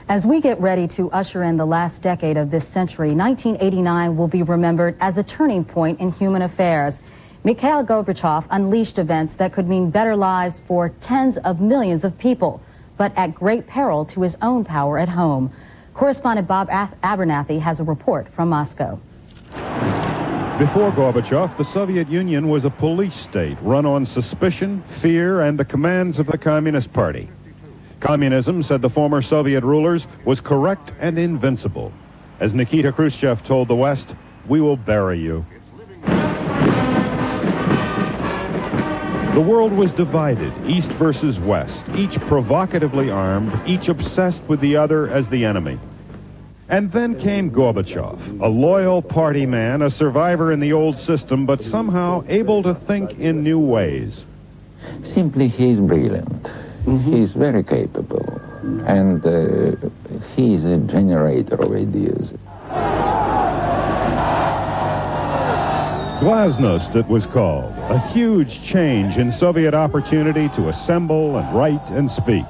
As we get ready to usher in the last decade of this century, 1989 will be remembered as a turning point in human affairs. Mikhail Gorbachev unleashed events that could mean better lives for tens of millions of people, but at great peril to his own power at home. Correspondent Bob Abernathy has a report from Moscow. Before Gorbachev, the Soviet Union was a police state run on suspicion, fear, and the commands of the Communist Party. Communism, said the former Soviet rulers, was correct and invincible. As Nikita Khrushchev told the West, "We will bury you." The world was divided, east versus west, each provocatively armed, each obsessed with the other as the enemy. And then came Gorbachev, a loyal party man, a survivor in the old system, but somehow able to think in new ways. Simply, he's brilliant. He's very capable, and he's a generator of ideas. Glasnost, it was called, a huge change in Soviet opportunity to assemble and write and speak.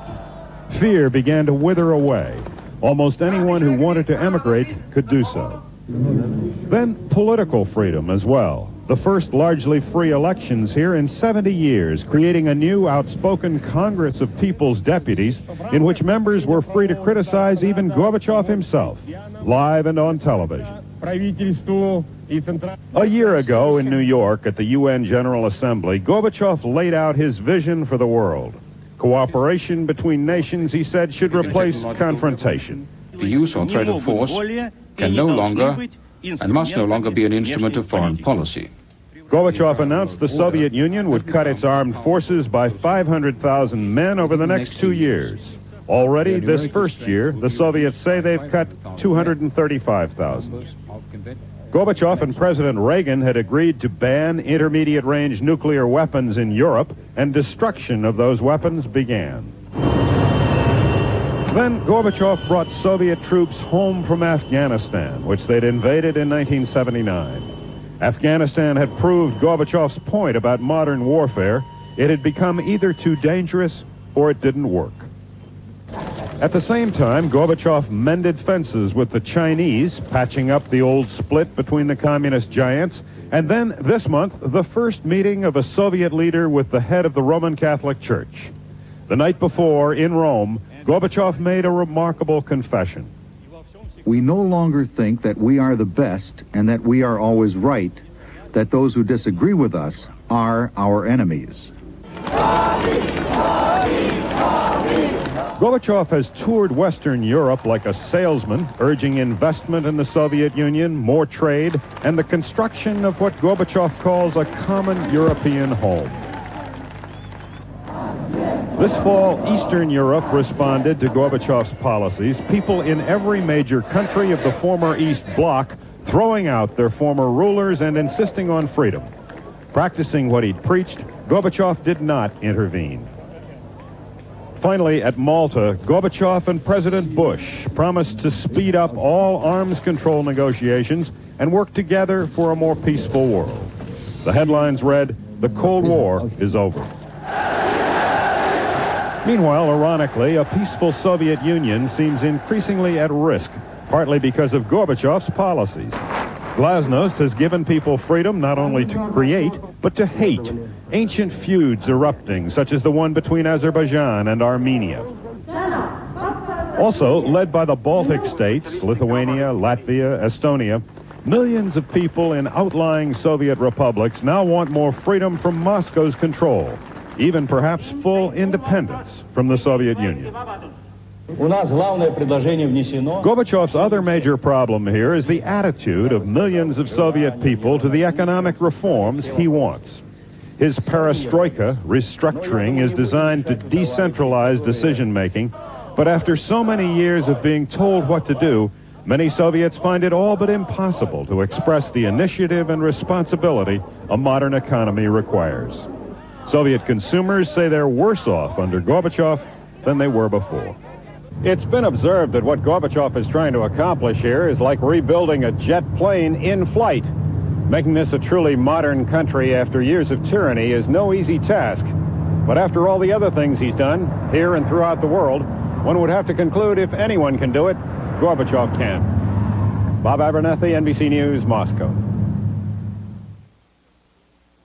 Fear began to wither away. Almost anyone who wanted to emigrate could do so. Then political freedom as well. The first largely free elections here in 70 years, creating a new outspoken Congress of People's Deputies in which members were free to criticize even Gorbachev himself, live and on television. A year ago in New York at the UN General Assembly, Gorbachev laid out his vision for the world. Cooperation between nations, he said, should replace confrontation. The use or threat of force can no longer and must no longer be an instrument of foreign policy. Gorbachev announced the Soviet Union would cut its armed forces by 500,000 men over the next 2 years. Already this first year, the Soviets say they've cut 235,000. Gorbachev and President Reagan had agreed to ban intermediate-range nuclear weapons in Europe, and destruction of those weapons began. Then Gorbachev brought Soviet troops home from Afghanistan, which they'd invaded in 1979. Afghanistan had proved Gorbachev's point about modern warfare. It had become either too dangerous or it didn't work. At the same time, Gorbachev mended fences with the Chinese, patching up the old split between the communist giants. And then, this month, the first meeting of a Soviet leader with the head of the Roman Catholic Church. The night before, in Rome, Gorbachev made a remarkable confession. We no longer think that we are the best and that we are always right, that those who disagree with us are our enemies. Gorbachev has toured Western Europe like a salesman, urging investment in the Soviet Union, more trade, and the construction of what Gorbachev calls a common European home. This fall, Eastern Europe responded to Gorbachev's policies, people in every major country of the former East Bloc throwing out their former rulers and insisting on freedom. Practicing what he'd preached, Gorbachev did not intervene. Finally, at Malta, Gorbachev and President Bush promised to speed up all arms control negotiations and work together for a more peaceful world. The headlines read, "The Cold War is over." Meanwhile, ironically, a peaceful Soviet Union seems increasingly at risk, partly because of Gorbachev's policies. Glasnost has given people freedom not only to create, but to hate. Ancient feuds erupting, such as the one between Azerbaijan and Armenia. Also, led by the Baltic states, Lithuania, Latvia, Estonia, millions of people in outlying Soviet republics now want more freedom from Moscow's control, even perhaps full independence from the Soviet Union. Gorbachev's other major problem here is the attitude of millions of Soviet people to the economic reforms he wants. His perestroika, restructuring, is designed to decentralize decision-making, but after so many years of being told what to do, many Soviets find it all but impossible to express the initiative and responsibility a modern economy requires. Soviet consumers say they're worse off under Gorbachev than they were before. It's been observed that what Gorbachev is trying to accomplish here is like rebuilding a jet plane in flight. Making this a truly modern country after years of tyranny is no easy task. But after all the other things he's done, here and throughout the world, One would have to conclude if anyone can do it, Gorbachev can. Bob Abernethy, NBC News, Moscow.